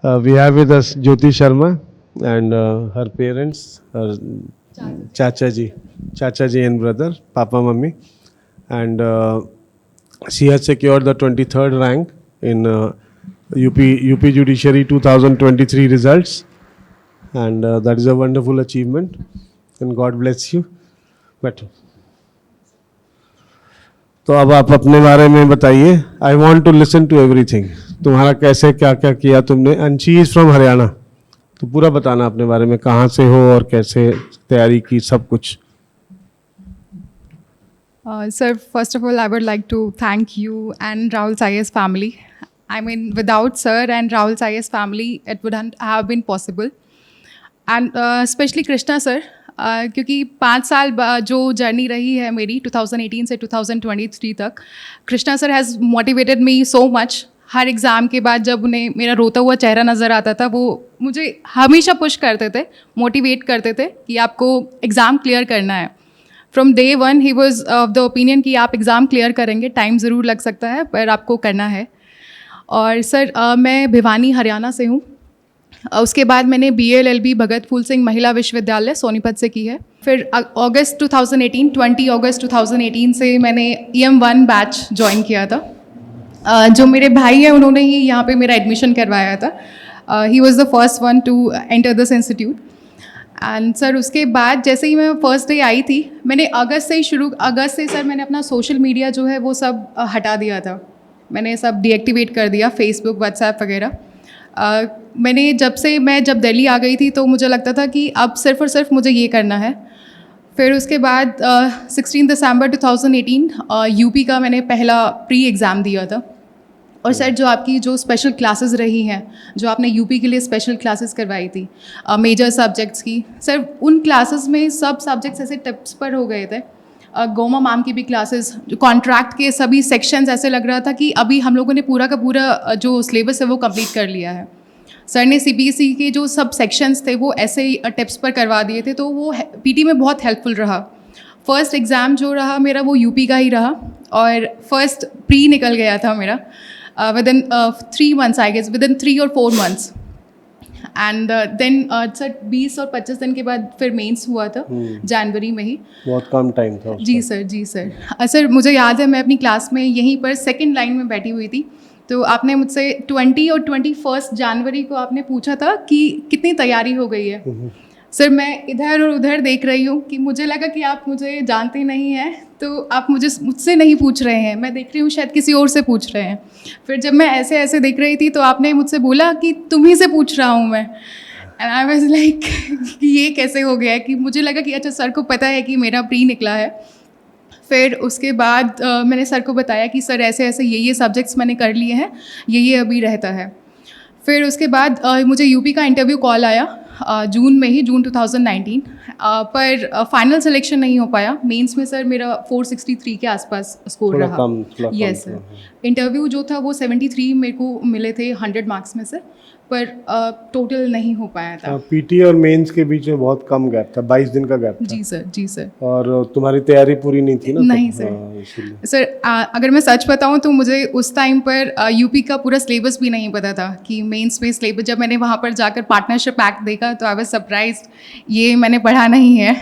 We have with us Jyoti Sharma and her parents, her Chacha ji and brother, Papa Mummy, and she has secured the 23rd rank in UP Judiciary 2023 results, and that is a wonderful achievement. And God bless you. बैठो. तो अब आप अपने बारे में बताइए. I want to listen to everything. तुम्हारा कैसे क्या क्या किया तुमने. And she is from Haryana. तो पूरा बताना अपने बारे में, कहाँ से हो और कैसे तैयारी की, सब कुछ. Sir, first of all, I would like to thank you and Rahul Sayers family. I mean, without sir and Rahul Sayers family, it wouldn't have been possible. And especially Krishna sir, क्योंकि 5 साल जो journey रही है मेरी 2018 से 2023 तक, Krishna sir has motivated me so much. Her exam के बाद जब उन्हें मेरा रोता हुआ चेहरा नज़र आता था, वो मुझे हमेशा पुश करते थे, मोटिवेट करते थे कि आपको एग्ज़ाम क्लियर करना है. From day one he was of the opinion कि आप एग्ज़ाम क्लियर करेंगे, टाइम ज़रूर लग सकता है पर आपको करना है. और सर मैं भिवानी हरियाणा से हूँ. उसके बाद मैंने BA-LLB भगत फूल सिंह महिला विश्वविद्यालय सोनीपत से की है. फिर अगस्त 2018 20 अगस्त 2018 से मैंने EM1 बैच ज्वाइन किया था. जो मेरे भाई हैं उन्होंने ही यहाँ पे मेरा एडमिशन करवाया था. He was the first one two enter this institute. And sir उसके बाद जैसे ही मैं फर्स्ट डे आई थी, मैंने अगस्त से सर मैंने अपना सोशल मीडिया जो है वो सब हटा दिया था. मैंने सब डीएक्टिवेट कर दिया, फेसबुक व्हाट्सएप वगैरह. मैंने जब दिल्ली आ गई थी तो मुझे लगता था कि अब सिर्फ और सिर्फ मुझे ये करना है. फिर उसके बाद 16 दिसंबर 2018 यूपी का मैंने पहला प्री एग्ज़ाम दिया था. और सर जो आपकी जो स्पेशल क्लासेस रही हैं, जो आपने यूपी के लिए स्पेशल क्लासेस करवाई थी मेजर सब्जेक्ट्स की, सर उन क्लासेस में सब सब्जेक्ट्स ऐसे टिप्स पर हो गए थे. गोमा मैम की भी क्लासेस, जो कॉन्ट्रैक्ट के सभी सेक्शंस, ऐसे लग रहा था कि अभी हम लोगों ने पूरा का पूरा जो सिलेबस है वो कंप्लीट कर लिया है. सर ने CBSE के जो सब सेक्शंस थे वो ऐसे ही टिप्स पर करवा दिए थे, तो वो PT में बहुत हेल्पफुल रहा. फर्स्ट एग्ज़ाम जो रहा मेरा वो यूपी का ही रहा और फर्स्ट प्री निकल गया था मेरा within 3 months I guess, within 3 or 4 months. And then sir 20 और 25 दिन के बाद फिर मेंस हुआ था जनवरी में ही. बहुत कम टाइम था. जी सर. सर मुझे याद है मैं अपनी क्लास में यहीं पर सेकंड लाइन में बैठी हुई थी, तो आपने मुझसे 20 और 21 जनवरी को आपने पूछा था कि कितनी तैयारी हो गई है. सर मैं इधर और उधर देख रही हूँ कि मुझे लगा कि आप मुझे जानते नहीं हैं, तो आप मुझसे नहीं पूछ रहे हैं, मैं देख रही हूँ शायद किसी और से पूछ रहे हैं. फिर जब मैं ऐसे ऐसे देख रही थी तो आपने मुझसे बोला कि तुम्ही से पूछ रहा हूँ मैं. एंड आई वाज लाइक ये कैसे हो गया कि मुझे लगा कि अच्छा सर को पता है कि मेरा प्री निकला है. फिर उसके बाद मैंने सर को बताया कि सर ऐसे ऐसे ये सब्जेक्ट्स मैंने कर लिए हैं, ये अभी रहता है. फिर उसके बाद मुझे यूपी का इंटरव्यू कॉल आया जून 2019, पर फाइनल सिलेक्शन नहीं हो पाया. मेंस में सर मेरा 463 के आसपास स्कोर रहा. Yes sir. इंटरव्यू जो था वो 73 मेरे को मिले थे 100 मार्क्स में से, पर टोटल नहीं हो पाया था. PT और मेंस के बीच में बहुत कम गैप था, 22 दिन का गैप था. जी सर. और तुम्हारी तैयारी पूरी नहीं थी ना. नहीं सर. सर अगर मैं सच बताऊं तो मुझे उस टाइम पर यूपी का पूरा सिलेबस भी नहीं पता था कि मेंस में सिलेबस. जब मैंने वहाँ पर जाकर पार्टनरशिप एक्ट देखा तो आई वाज सरप्राइज्ड, ये मैंने पढ़ा नहीं है.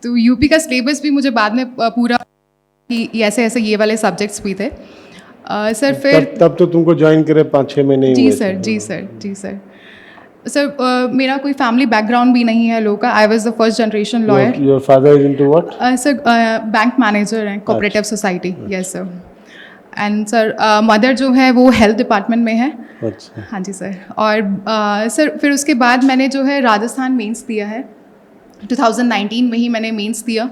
तो यूपी का सिलेबस भी मुझे बाद में पूरा कि ऐसे ऐसे ये वाले सब्जेक्ट्स भी थे. सर फिर तब तो तुमको ज्वाइन करे 5-6 महीने. जी सर. सर मेरा कोई फैमिली बैकग्राउंड भी नहीं है लो का. I was the first generation lawyer. Your father is into what? Sir bank manager हैं, cooperative society. Yes sir. And sir mother जो है वो हेल्थ डिपार्टमेंट में है. अच्छा. हाँ जी सर. और सर फिर उसके बाद मैंने जो है राजस्थान मेंस दिया है. 2019 में ही मैंने मेंस दिया.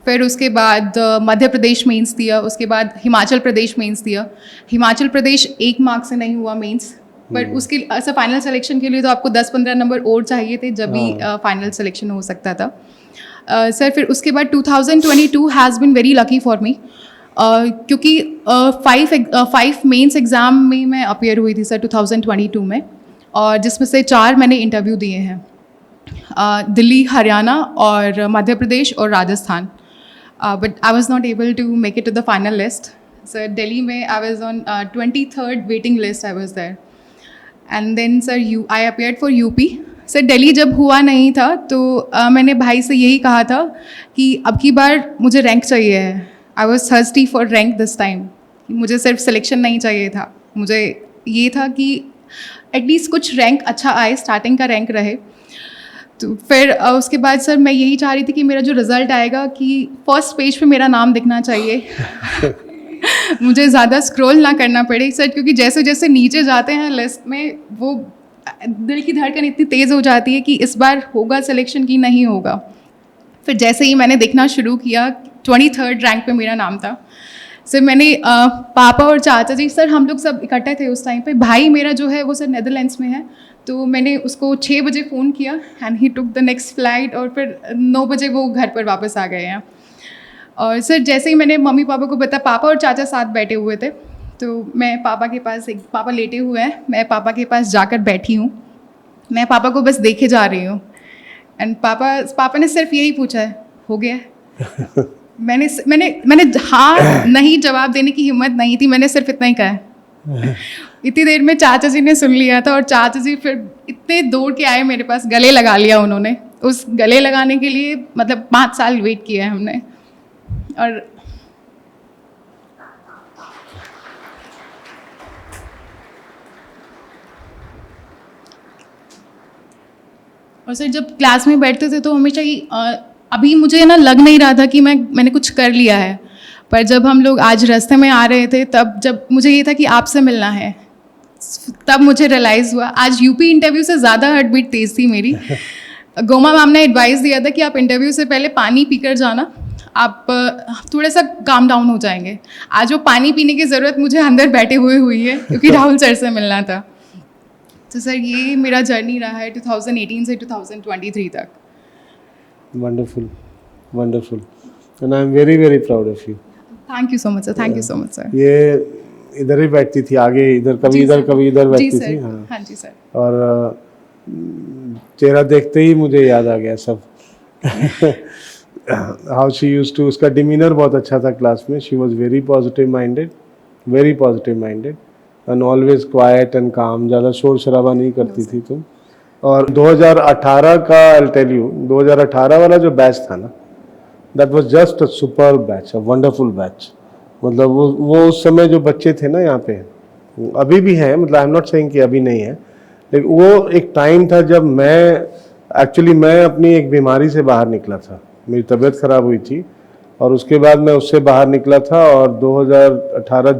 फिर उसके बाद मध्य प्रदेश मेंस दिया. उसके बाद हिमाचल प्रदेश मेंस दिया. हिमाचल प्रदेश 1 मार्क से नहीं हुआ मेंस, पर उसके सर फाइनल सिलेक्शन के लिए तो आपको 10-15 नंबर और चाहिए थे, जब भी फाइनल सिलेक्शन हो सकता था. सर फिर उसके बाद 2022 has been very lucky for me, क्योंकि 5 मेंस एग्ज़ाम में मैं अपेयर हुई थी सर 2022 में, और जिसमें से 4 मैंने इंटरव्यू दिए हैं. दिल्ली, हरियाणा और मध्य प्रदेश और Rajasthan. But I was not able to make it to the final list. So Delhi में I was on 23rd waiting list. I was there. And then sir I appeared for UP. Sir Delhi जब हुआ नहीं था तो मैंने भाई से यही कहा था कि अब की बार मुझे रैंक चाहिए है। I was thirsty for rank this time. मुझे सिर्फ सिलेक्शन नहीं चाहिए था, मुझे ये था कि एटलीस्ट कुछ रैंक अच्छा आए, स्टार्टिंग का रैंक रहे। तो फिर उसके बाद सर मैं यही चाह रही थी कि मेरा जो रिज़ल्ट आएगा कि फर्स्ट पेज पे मेरा नाम दिखना चाहिए। मुझे ज़्यादा स्क्रॉल ना करना पड़े सर, क्योंकि जैसे जैसे नीचे जाते हैं लिस्ट में वो दिल की धड़कन इतनी तेज़ हो जाती है कि इस बार होगा सिलेक्शन कि नहीं होगा। फिर जैसे ही मैंने देखना शुरू किया 23rd रैंक पे मेरा नाम था। सर मैंने पापा और चाचा जी, सर हम लोग सब इकट्ठे थे उस टाइम पे। भाई मेरा जो है वो सर नेदरलैंड्स में है, तो मैंने उसको 6 बजे फ़ोन किया and he took the next flight, और फिर 9 बजे वो घर पर वापस आ गए हैं। और सर जैसे ही मैंने मम्मी पापा को बताया, पापा और चाचा साथ बैठे हुए थे, तो मैं पापा के पास, पापा लेटे हुए हैं, मैं पापा के पास जाकर बैठी हूँ। मैं पापा को बस देखे जा रही हूँ एंड पापा ने सिर्फ यही पूछा है, हो गया है? मैंने हाँ नहीं जवाब देने की हिम्मत नहीं थी, मैंने सिर्फ इतना ही कहा है। इतनी देर में चाचा जी ने सुन लिया था और चाचा जी फिर इतने दौड़ के आए मेरे पास, गले लगा लिया उन्होंने। उस गले लगाने के लिए मतलब 5 साल वेट किया है हमने। और सर जब क्लास में बैठते थे तो हमेशा ही अभी मुझे ना लग नहीं रहा था कि मैंने कुछ कर लिया है, पर जब हम लोग आज रास्ते में आ रहे थे तब जब मुझे ये था कि आपसे मिलना है, तब मुझे रियलाइज़ हुआ। आज यूपी इंटरव्यू से ज़्यादा हार्ट बीट तेज़ थी मेरी। गोमा मैम ने एडवाइस दिया था कि आप इंटरव्यू से पहले पानी पीकर जाना, आप थोड़ा सा काम डाउन हो जाएंगे। आज वो पानी पीने की ज़रूरत मुझे अंदर बैठे हुए हुई है, क्योंकि राहुल सर से मिलना था। तो सर ये मेरा जर्नी रहा है 2018 से 2023 तक। Wonderful, wonderful, and I am very very proud of you. Thank you so much sir, thank you so much sir. ये इधर ही बैठती थी आगे, इधर कभी इधर कभी इधर बैठती थी। हाँ हाँ जी सर। और चेहरा देखते ही मुझे याद आ गया सब। हाउ शी यूज्ड टू, उसका डिमीनर बहुत अच्छा था क्लास में। She was very positive minded and always quiet and काम, ज़्यादा शोर शराबा नहीं करती थी तुम। और 2018 का आई टेल यू, 2018 वाला जो बैच था ना, that was just a super batch, a wonderful batch. मतलब वो उस समय जो बच्चे थे ना यहाँ पे, अभी भी हैं, मतलब आई एम नॉट सेइंग कि अभी नहीं है, लेकिन वो एक टाइम था जब मैं अपनी एक बीमारी से बाहर निकला था। मेरी तबीयत ख़राब हुई थी और उसके बाद मैं उससे बाहर निकला था, और 2018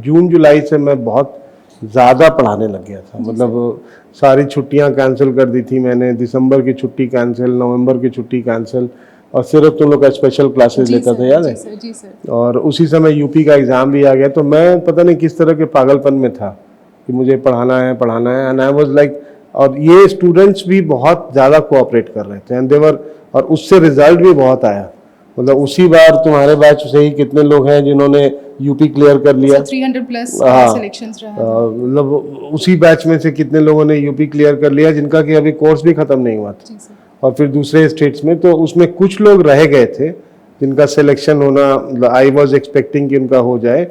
जून जुलाई से मैं बहुत ज़्यादा पढ़ाने लग गया था। मतलब सारी छुट्टियां कैंसिल कर दी थी मैंने, दिसंबर की छुट्टी कैंसिल, नवंबर की छुट्टी कैंसिल, और सिर्फ तुम लोग का स्पेशल क्लासेस लेता था, याद है? जी सर। और उसी समय यूपी का एग्ज़ाम भी आ गया, तो मैं पता नहीं किस तरह के पागलपन में था कि मुझे पढ़ाना है एंड आई वाज लाइक, और ये स्टूडेंट्स भी बहुत ज़्यादा कोऑपरेट कर रहे थे एंड देवर, और उससे रिजल्ट भी बहुत आया। मतलब उसी बार तुम्हारे बैच से ही कितने लोग हैं जिन्होंने यूपी क्लियर कर लिया, 300 प्लस सिलेक्शंस रहा। मतलब उसी बैच में से कितने लोगों ने यूपी क्लियर कर लिया, जिनका कि अभी कोर्स भी खत्म नहीं हुआ था, और फिर दूसरे स्टेट्स में। तो उसमें कुछ लोग रह गए थे जिनका सिलेक्शन होना, आई वाज एक्सपेक्टिंग कि उनका हो जाए,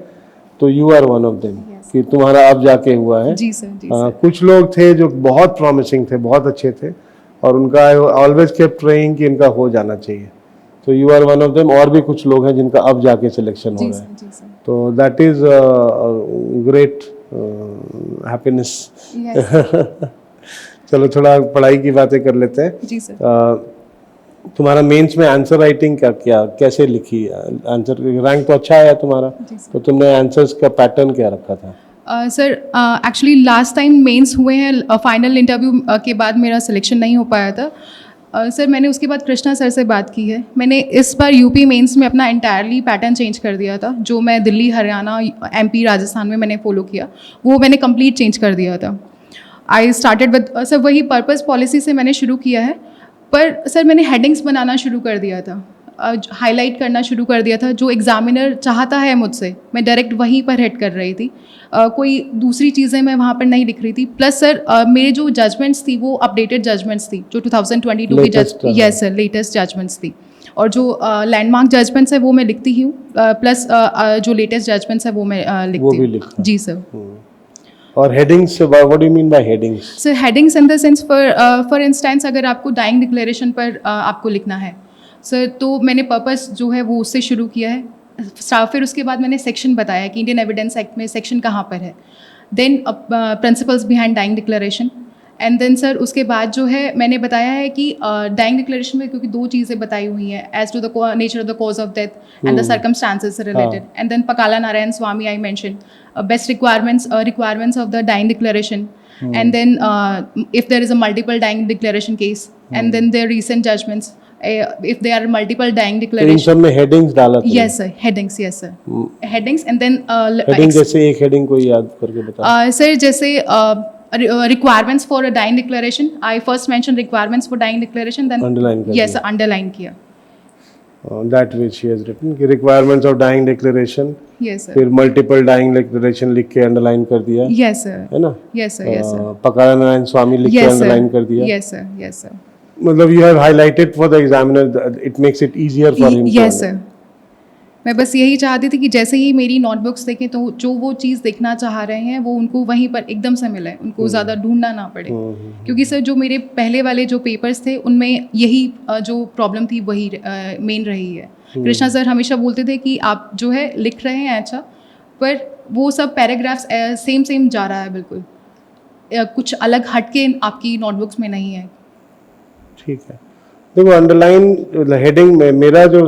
तो you are one of them, कि तुम्हारा अब जाके हुआ है। जी सर। कुछ लोग थे जो बहुत प्रॉमिसिंग थे, बहुत अच्छे थे, और उनका ऑलवेज केप्ट ट्रेइंग कि इनका हो जाना चाहिए, तो you are one of them. और भी कुछ लोग हैं जिनका अब जाके सिलेक्शन हो रहा है, तो दैट इज ग्रेट हैप्पीनेस। चलो थोड़ा पढ़ाई की बातें कर लेते हैं। जी सर। तुम्हारा मेंस में आंसर राइटिंग कैसे लिखी? आंसर रैंक तो अच्छा आया तुम्हारा, तो तुमने आंसर्स का पैटर्न क्या रखा था? Sir actually last time mains हुए हैं, फाइनल इंटरव्यू के बाद मेरा सिलेक्शन नहीं हो पाया था। सर मैंने उसके बाद कृष्णा सर से बात की है। मैंने इस बार यूपी मेंस में अपना इंटायरली पैटर्न चेंज कर दिया था। जो मैं दिल्ली, हरियाणा, एमपी, राजस्थान में मैंने फॉलो किया, वो मैंने कंप्लीट चेंज कर दिया था। आई स्टार्टेड विद सर वही पर्पस पॉलिसी से मैंने शुरू किया है, पर सर मैंने हेडिंग्स बनाना शुरू कर दिया था, हाईलाइट करना शुरू कर दिया था। जो एग्जामिनर चाहता है मुझसे, मैं डायरेक्ट वहीं पर हिट कर रही थी। कोई दूसरी चीज़ें मैं वहाँ पर नहीं लिख रही थी। प्लस सर मेरे जो जजमेंट्स थी वो अपडेटेड जजमेंट्स थी, जो 2022 की यस सर लेटेस्ट जजमेंट्स थी। और जो लैंडमार्क जजमेंट्स है वो मैं लिखती हूँ, प्लस जो लेटेस्ट जजमेंट्स है वो मैं लिखती हूँ। जी सर। और headings, what do you mean by headings? Sir headings in the sense for instance अगर आपको डाइंग डिक्लेरेशन पर आपको लिखना है सर, तो मैंने पर्पस जो है वो उससे शुरू किया है। फिर उसके बाद मैंने सेक्शन बताया कि इंडियन एविडेंस एक्ट में सेक्शन कहाँ पर है, then principles behind dying declaration, and then sir उसके बाद जो है मैंने बताया है कि डाइंग डिक्लेरेशन में क्योंकि दो चीज़ें बताई हुई हैं, as to the nature of the cause of death and the circumstances related, and then Pakala Narayana Swami I mention best requirements of the dying declaration, and then if there is a multiple dying declaration case, and then their recent judgments, if there are multiple dying तो इन declaration. सब में headings डाला था? Yes sir, headings, yes sir, headings, and then heading जैसे एक heading कोई याद करके बता। sir जैसे requirements for a dying declaration, I first mentioned requirements for dying declaration, then Underline कर yes sir, underline किया। That which he has written कि requirements of dying declaration, Yes sir, फिर मल्टीपल डाइंग डिक्लेरेशन लिख के underline कर दिया, yes sir, है ना? yes sir, yes sir, पकाला Narayana स्वामी लिख के yes अंडरलाइन sir, कर दिया। yes sir, yes sir, मतलब you have highlighted for the examiner, it makes it easier for him. Yes sir, मैं बस यही चाहती थी कि जैसे ही मेरी नोटबुक्स देखें तो जो वो चीज़ देखना चाह रहे हैं वो उनको वहीं पर एकदम से मिले, उनको ज़्यादा ढूंढना ना पड़े। क्योंकि सर जो मेरे पहले वाले जो पेपर्स थे उनमें यही जो प्रॉब्लम थी वही मेन रही है। कृष्णा सर हमेशा बोलते थे कि आप जो है लिख रहे हैं अच्छा, पर वो सब पैराग्राफ्स सेम जा रहा है बिल्कुल, कुछ अलग हटके आपकी नोटबुक्स में नहीं है। ठीक है, देखो अंडरलाइन हेडिंग में मेरा जो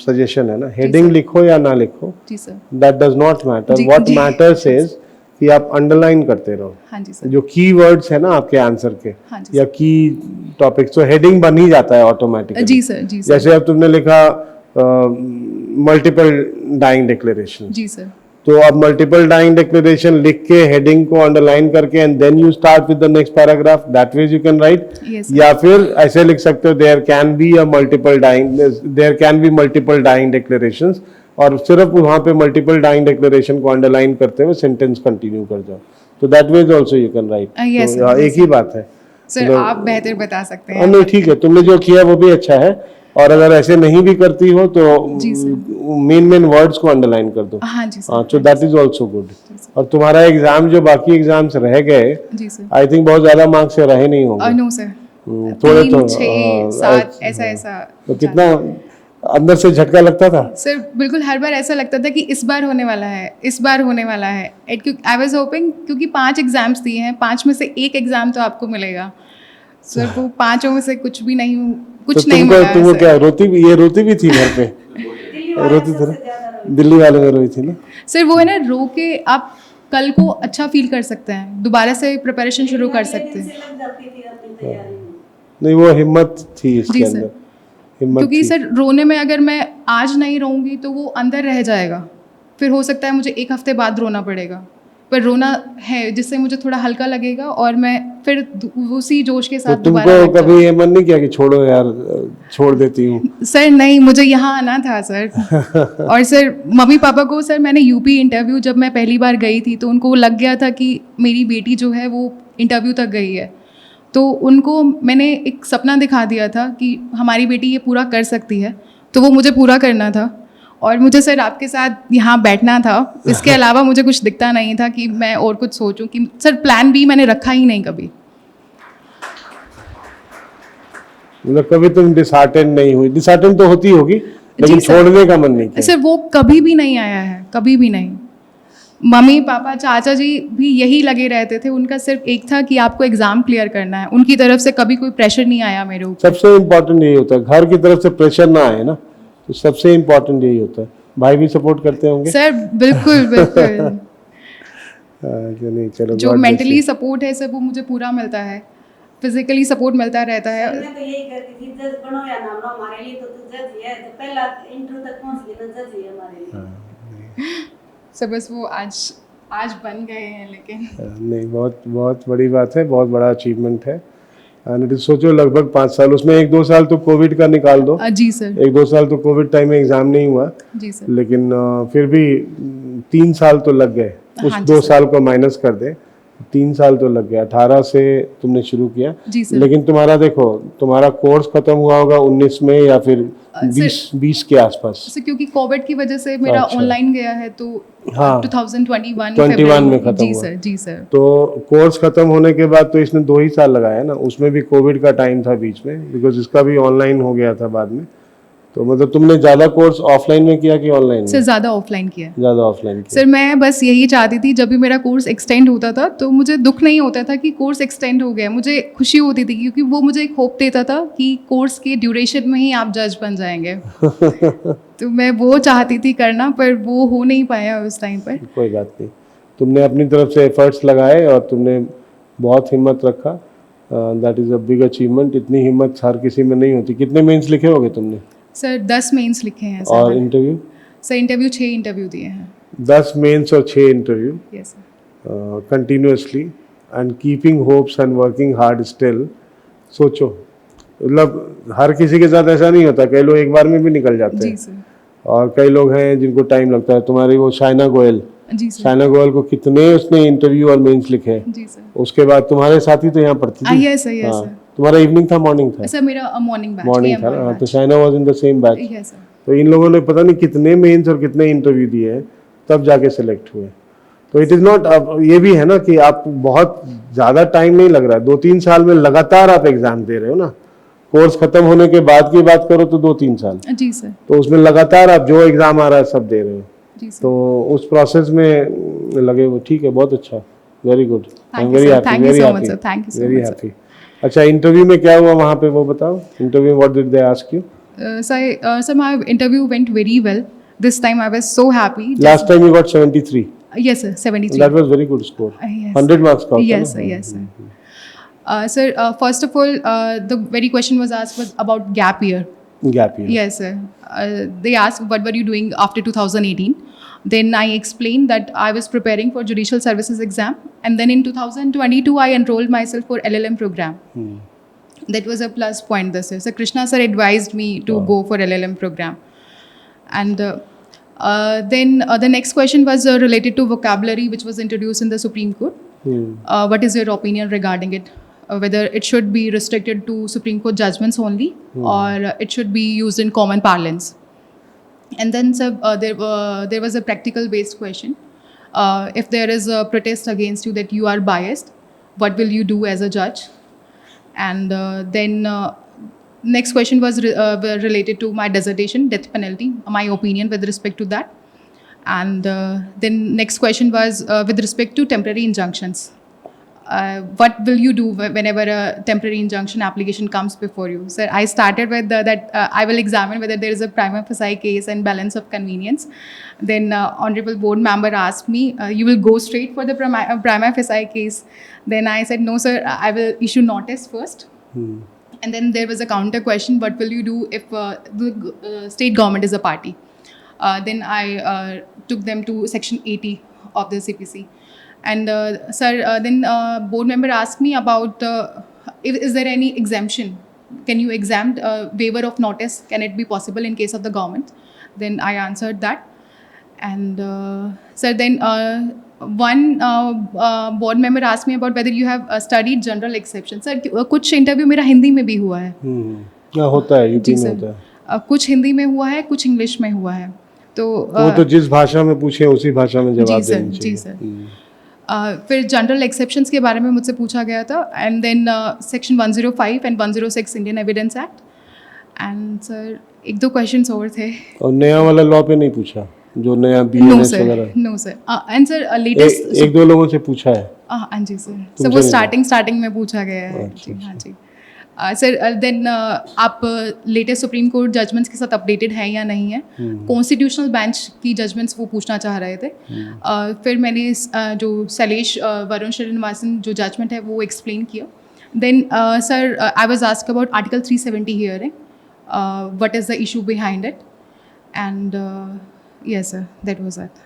सजेशन है ना, हेडिंग लिखो या ना लिखो, जी sir, that does not matter, जी, व्हाट जी। मैटर्स इज कि आप अंडरलाइन करते रहो। हाँ जी सर, जो की वर्ड्स है ना आपके आंसर के हाँ जी या की टॉपिक्स, तो हेडिंग बन ही जाता है ऑटोमेटिकली। जी सर, जी सर, जैसे अब तुमने लिखा मल्टीपल डाइंग डिक्लेरेशन, जी सर, तो आप मल्टीपल डाइंग डिक्लेरेशन लिख के हेडिंग को अंडरलाइन करके and then you start with the next paragraph, that way you can write. Yes, या फिर ऐसे लिख सकते हो there can be multiple dying declarations, और सिर्फ वहां पे मल्टीपल डाइंग डिक्लेरेशन को अंडरलाइन करते हुए सेंटेंस कंटिन्यू कर जाओ, तो that way also you can write. yes, sir, एक ही बात है। सर मतलब- आप बेहतर बता सकते हाँ, हैं। नहीं ठीक है, तुमने जो किया वो भी अच्छा है, और अगर ऐसे नहीं भी करती हो तो जी सर। मेन वर्ड्स को अंडरलाइन कर दो। हाँ जी सर, हाँ, तो दैट इज आल्सो गुड। और तुम्हारा एग्जाम जो बाकी एग्जाम्स रह गए, जी सर, आई थिंक बहुत ज्यादा मार्क्स से रहे नहीं होंगे। नो सर, थोड़े 3, तो 6, 7 ऐसा तो कितना अंदर से झटका लगता था? सर बिल्कुल हर बार ऐसा लगता था कि इस बार होने वाला है, इस बार होने वाला है। आई वाज होपिंग, क्योंकि 5 एग्जाम्स दिए हैं, 5 में से एक एग्जाम तो आपको मिलेगा सर, वो 5 में से कुछ भी नहीं, तो कुछ नहीं तुमको मिला है तुमको सर। क्या रोती भी थी घर पे? रोती थी ना, दिल्ली वाले में रोई थी ना? सर वो है ना, रो के आप कल को अच्छा फील कर सकते हैं, दोबारा से प्रिपरेशन शुरू कर सकते हैं। नहीं, वो हिम्मत थी इसके जी सर। अंदर, हिम्मत क्योंकि थी। सर रोने में अगर मैं आज नहीं रोऊंगी तो वो अंदर रह जाएगा, फिर हो सकता है मुझे 1 हफ्ते बाद रोना पड़ेगा, पर रोना है जिससे मुझे थोड़ा हल्का लगेगा और मैं फिर उसी जोश के तो साथ दोबारा तुमको लग कभी ये मन नहीं किया कि छोड़ो यार, छोड़ देती हूँ? जाऊं। सर नहीं, मुझे यहाँ आना था सर। और सर मम्मी पापा को सर मैंने यूपी इंटरव्यू जब मैं पहली बार गई थी तो उनको लग गया था कि मेरी बेटी जो है वो इंटरव्यू तक गई है, तो उनको मैंने एक सपना दिखा दिया था कि हमारी बेटी ये पूरा कर सकती है, तो वो मुझे पूरा करना था। और मुझे सर आपके साथ यहाँ बैठना था, इसके अलावा मुझे कुछ दिखता नहीं था कि मैं और कुछ सोचूं, कि सर प्लान बी मैंने रखा ही नहीं कभी। मतलब कभी तुम डिसहार्टेंड नहीं हुई? डिसहार्टेंड तो होती होगी, लेकिन जी सर। छोड़ने का मन नहीं किया? सर वो कभी भी नहीं आया है, कभी भी नहीं। मम्मी पापा चाचा जी भी यही लगे रहते थे, उनका सिर्फ एक था कि आपको एग्ज़ाम क्लियर करना है, उनकी तरफ से कभी कोई प्रेशर नहीं आया मेरे ऊपर। सबसे इम्पोर्टेंट यही होता है, घर की तरफ से प्रेशर ना आए ना, तो सबसे इम्पोर्टेंट यही होता है। भाई भी सपोर्ट करते होंगे? सर बिल्कुल बिल्कुल। नहीं, चलो, जो God bless mentally you। Support है सर वो मुझे पूरा मिलता है, फिजिकली सपोर्ट मिलता रहता है। मैं तो यही कहती थी, जज बनो या ना बनो, हमारे लिए तो तू जज ही है, तो पहला इंटरव्यू तक पहुंच गई तो जज ही है हमारे लिए। सर बस वो आज बन गए हैं, लेकिन नहीं, बहुत बहुत बड़ी बात है, बहुत बड़ा अचीवमेंट है। एंड सोचो लगभग 5 साल, उसमें 1-2 साल तो कोविड का निकाल दो, जी सर, 1-2 साल तो कोविड टाइम में एग्जाम नहीं हुआ, जी सर, लेकिन फिर भी 3 साल तो लग गए, उस हाँ जी 2 सर। साल को माइनस कर दे, 3 साल तो लग गया, 18 से तुमने शुरू किया। जी सर। लेकिन तुम्हारा देखो, तुम्हारा कोर्स खत्म हुआ होगा 19 में या फिर सर- 20 के आसपास। सर क्योंकि कोविड की वजह से मेरा अच्छा। ऑनलाइन गया है तो हाँ। 2021 21 में फरवरी। खत्म जी हुआ। सर, जी सर। तो कोर्स खत्म होने के बाद तो इसने 2 ही साल लगाया ना, उसमें भी कोविड का टाइम था बीच में, बिकॉज इसका भी ऑनलाइन हो गया था बाद में। तो मतलब तुमने ज़्यादा कोर्स ऑफलाइन में किया कि ऑनलाइन सर में? ज़्यादा ऑफलाइन किया है। ज़्यादा ऑफलाइन किया। सर मैं बस यही चाहती थी, जब भी मेरा कोर्स एक्सटेंड होता था तो मुझे दुख नहीं होता था कि कोर्स एक्सटेंड हो गया, मुझे खुशी होती थी क्योंकि वो मुझे एक होप देता था कि कोर्स के ड्यूरेशन में ही आप जज बन जाएंगे। तो मैं वो चाहती थी करना, पर वो हो नहीं पाया उस टाइम पर। कोई बात नहीं, तुमने अपनी तरफ से एफर्ट्स लगाए और तुमने बहुत हिम्मत रखा। That is a big achievement. इतनी हिम्मत हर किसी में नहीं होती। कितने मेंस लिखे होगे तुमने? सर 10 मेंस लिखे हैं सर और मैंने। इंटरव्यू? सर इंटरव्यू 6 इंटरव्यू दिए हैं। 10 मेंस और 6 interview yes sir. Continuously and keeping hopes and working hard still. सोचो, मतलब हर किसी के साथ ऐसा नहीं होता, कई लोग एक बार में भी निकल जाते जी हैं सर। और कई लोग हैं जिनको टाइम लगता है। तुम्हारी वो शाइना गोयल, जी सर। शाइना गोयल को कितने उसने इंटरव्यू और मेंस लिखे हैं। जी सर। उसके बाद तुम्हारे साथी तो यहाँ पढ़ती थी। यस सर, यस हाँ, सर। तुम्हारा इवनिंग था मॉर्निंग था? सर मेरा मॉर्निंग बैच, मॉर्निंग था ना, हाँ, तो Shaina was in the same batch. Yes sir. तो इन लोगों ने पता नहीं कितने मेंस और कितने इंटरव्यू दिए हैं तब जाके सिलेक्ट हुए। तो इट इज़ नॉट, अब ये भी है ना कि आप बहुत ज़्यादा टाइम नहीं लग रहा है, 2-3 साल में लगातार आप एग्जाम दे रहे हो ना। कोर्स खत्म होने के बाद की बात करो तो 2-3 साल, जी सर। तो उसमें लगातार आप जो एग्जाम आ रहा है सब दे रहे हो। जी सर। तो उस प्रोसेस में लगे हुए, ठीक है, बहुत अच्छा, very good. I am Thank you, very sir. Happy, Thank you very so much, sir. Happy, Thank you so very much, sir. Happy. अच्छा, इंटरव्यू में क्या हुआ वहाँ पे वो बताओ। Interview what did they ask you? Sir, my interview went very well. This time I was so happy. Last time you got 73। Yes, sir, 73. That was very good score. Yes. 100 marks का होता है Yes, ना? sir, yes, sir. Sir, first of all, the very question was asked was about gap year. Gap year. Yes, sir. They asked, what were you doing after 2018? Then I explained that I was preparing for judicial services exam. And then in 2022, I enrolled myself for LLM program. That was a plus point this year. So Krishna sir advised me to go for LLM program. And then the next question was related to vocabulary, which was introduced in the Supreme Court. What is your opinion regarding it? Whether it should be restricted to Supreme Court judgments only, or it should be used in common parlance. And then sir, there was a practical based question. If there is a protest against you that you are biased, what will you do as a judge? And then next question was were related to my dissertation, death penalty, my opinion with respect to that. And then next question was with respect to temporary injunctions. What will you do whenever a temporary injunction application comes before you? Sir, I started with that I will examine whether there is a prima facie case and balance of convenience. Then honorable board member asked me, you will go straight for the prima facie case? Then I said, no sir, I will issue notice first. And then there was a counter question, what will you do if the state government is a party? Then I took them to section 80 of the CPC. And sir, then board member asked me about is there any exemption? Can you exempt waiver of notice? Can it be possible in case of the government? Then I answered that. And sir, then one board member asked me about whether you have studied general exception. Sir, कुछ interview मेरा हिंदी में भी हुआ है। क्या होता है UP जी में सर। होता है? कुछ हिंदी में हुआ है, कुछ इंग्लिश में हुआ है। तो वो तो जिस भाषा में पूछे उसी भाषा में जवाब जी सर, देना चाहिए। जी सर। फिर जनरल एक्सेप्शंस के बारे में मुझसे पूछा गया था। And then section 105 and 106 Indian evidence act. And sir एक दो क्वेश्चंस और थे। और नया वाला लॉ पे नहीं पूछा, जो नया नो बीएनएस सर, वगैरह? No sir. And sir latest एक दो लोगों से पूछा है? हाँ जी सर। तुमसे सर वो नहीं स्टार्टिंग में पूछा गया है। अच्छा, जी हाँ जी। सर देन आप लेटेस्ट सुप्रीम कोर्ट जजमेंट्स के साथ अपडेटेड हैं या नहीं है? कॉन्स्टिट्यूशनल बेंच की जजमेंट्स वो पूछना चाह रहे थे। फिर मैंने जो शैलेश वरुण श्रीनिवासन जो जजमेंट है वो एक्सप्लेन किया। Then sir I was asked about article 370 hearing, what is the issue behind it? And yes sir, that was it.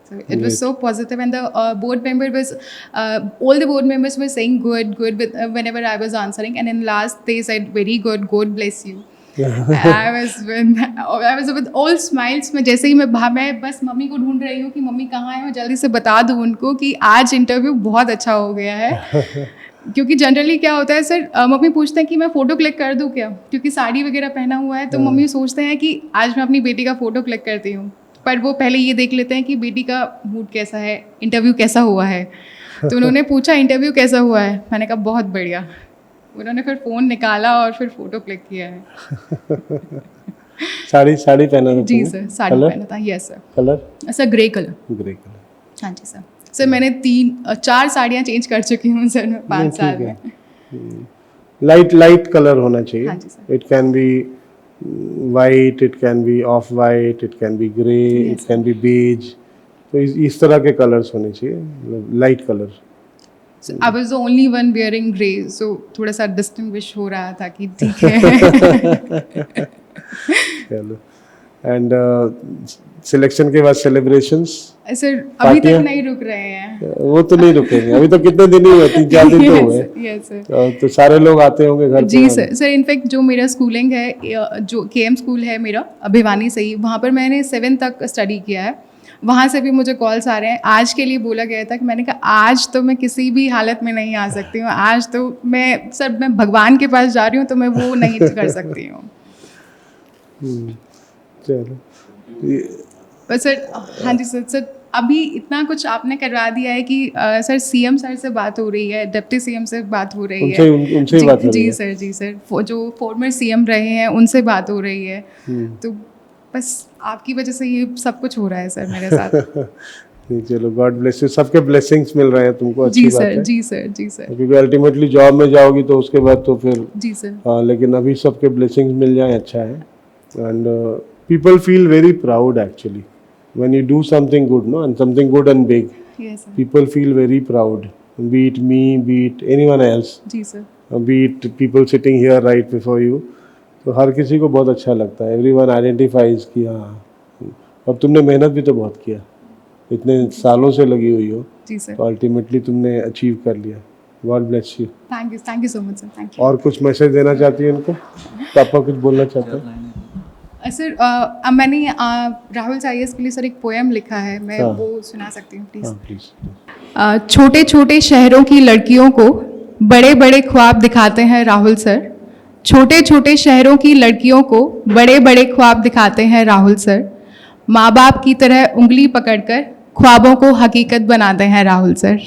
So it was so positive, and the board member was all the board members were saying good with whenever I was answering, and in last they said very good, God bless you. I was with all smiles. मैं जैसे ही मैं बस mummy को ढूंढ रही हूँ कि mummy कहाँ है, मैं जल्दी से बता दूँ उनको कि आज इंटरव्यू बहुत अच्छा हो गया है। क्योंकि जनरली क्या होता है सर, मम्मी पूछते हैं कि मैं फ़ोटो क्लिक कर दूँ क्या, क्योंकि साड़ी वगैरह पहना हुआ है, तो मम्मी सोचते हैं कि आज मैं अपनी बेटी का फ़ोटो क्लिक करती हूँ, पर वो पहले ये देख लेते हैं कि बेटी का मूड कैसा है, इंटरव्यू कैसा हुआ है। तो उन्होंने पूछा इंटरव्यू कैसा हुआ है, मैंने कहा बहुत बढ़िया। उन्होंने फिर फ़ोन निकाला और फिर फ़ोटो क्लिक किया है। साड़ी साड़ी पहना था जी तुमने? Sir, sari colour? पहना था। Yes sir. Colour sir grey colour. Grey colour. हाँ जी सर। सर मैंने 4 साड़ियाँ चेंज कर चुकी हूँ सर मैं 5 साल में। लाइट कलर होना चाहिए। हाँ जी sir. It can be white, it can be off white, it can be grey, it Yes, can be beige. तो इस तरह के कलर्स होने चाहिए, light colour. So I was the only one wearing grey, so थोड़ा सा distinguish हो रहा था कि ठीक है। चलो। एंड सिलेक्शन के बाद सेलिब्रेशंस? सर अभी पार्टियाँ? तक नहीं रुक रहे हैं। वो तो नहीं रुकेंगे, अभी तो कितने दिन ही हुए, 3-4 दिन तो हुए। Yes sir. तो सारे लोग आते होंगे घर पे? जी सर। सर इनफैक्ट जो मेरा स्कूलिंग है, जो KM स्कूल है मेरा अभिवानी से ही, वहाँ पर मैंने 7 तक स्टडी किया है। वहाँ से भी मुझे कॉल्स आ रहे हैं। आज के लिए बोला गया था कि मैंने कहा आज तो मैं किसी भी हालत में नहीं आ सकती हूँ, आज तो मैं भगवान के पास जा रही हूँ, तो मैं वो नहीं कर सकती हूँ। चलो। पर सर हाँ जी सर अभी इतना कुछ आपने करवा दिया है कि सर CM सर से बात हो रही है, डिप्टी CM से बात हो रही है। उनसे ही बात हो रही है? जी सर जो फॉर्मर CM रहे हैं उनसे बात हो रही है। तो बस आपकी वजह से ये सब कुछ हो रहा है सर मेरे साथ। नहीं, चलो, गॉड ब्लेस यू। सबके ब्लेसिंग्स मिल रहे हैं तुमको, अच्छी जी बात सर है। जी सर जी सर क्योंकि अल्टीमेटली जॉब में जाओगी तो उसके बाद तो फिर जी सर। हाँ, लेकिन अभी सबके ब्लेसिंग्स मिल जाए, अच्छा है। And people feel very proud actually when you do something good, no, and something good and big. Yes sir. People feel very proud, be it me, be it anyone else, जी sir. be it people sitting here right before you. तो हर किसी को बहुत अच्छा लगता है, everyone identifies कि हाँ। और तुमने मेहनत भी तो बहुत किया, इतने सालों से लगी हुई हो, जी सर। तो अल्टीमेटली तुमने अचीव कर लिया। God bless you. Thank you so much sir. Thank you. और कुछ मैसेज देना चाहती है इनको? पापा कुछ बोलना चाहते हैं? सर मैंने राहुल साइयस के लिए सर एक पोएम लिखा है, मैं हाँ। वो सुना सकती हूँ प्लीज़? हाँ प्लीज। छोटे छोटे शहरों की लड़कियों को बड़े बड़े ख्वाब दिखाते हैं राहुल सर। छोटे छोटे शहरों की लड़कियों को बड़े बड़े ख्वाब दिखाते हैं राहुल सर। माँ बाप की तरह उंगली पकड़कर ख्वाबों को हकीकत बनाते हैं राहुल सर।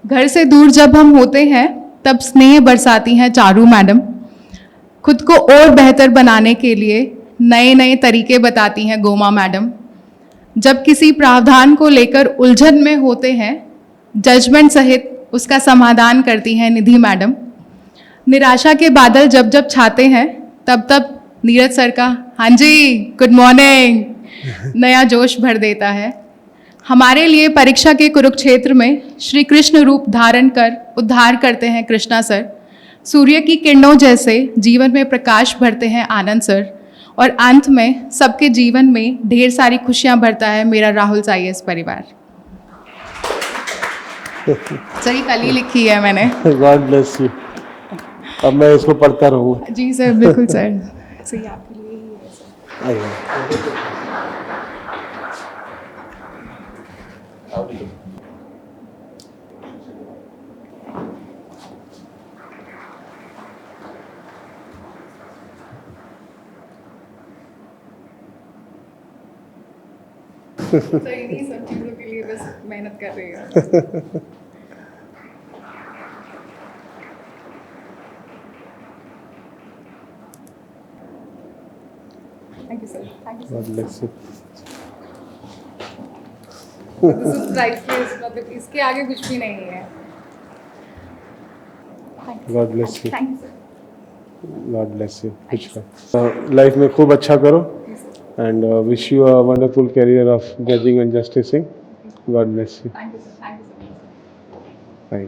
घर से दूर जब हम होते हैं तब स्नेह बरसाती हैं चारू मैडम। खुद को और बेहतर बनाने के लिए नए नए तरीके बताती हैं गोमा मैडम। जब किसी प्रावधान को लेकर उलझन में होते हैं जजमेंट सहित उसका समाधान करती हैं निधि मैडम। निराशा के बादल जब जब छाते हैं तब तब नीरज सर का हाँ जी गुड मॉर्निंग नया जोश भर देता है। हमारे लिए परीक्षा के कुरुक्षेत्र में श्री कृष्ण रूप धारण कर उद्धार करते हैं कृष्णा सर। सूर्य की किरणों जैसे जीवन में प्रकाश भरते हैं आनंद सर। और अंत में सबके जीवन में ढेर सारी खुशियां भरता है मेरा राहुल साइयस परिवार। सर ये कल ही लिखी है मैंने। God bless you. अब मैं इसको पढ़ता रहूँगा। जी सर बिल्कुल सर। सही आपके लिए ही है सर। आइए। सर इन्हीं सब चीज़ों के लिए बस मेहनत कर रही हूँ। Thank you sir. Thank you God bless you. This is priceless, मतलब इसके आगे कुछ भी नहीं है। God bless you. Thank you sir. God bless you. कुछ लाइफ में खूब अच्छा करो and wish you a wonderful career of judging and justicing. God bless you. Thank you sir. Thank you so much. Bye.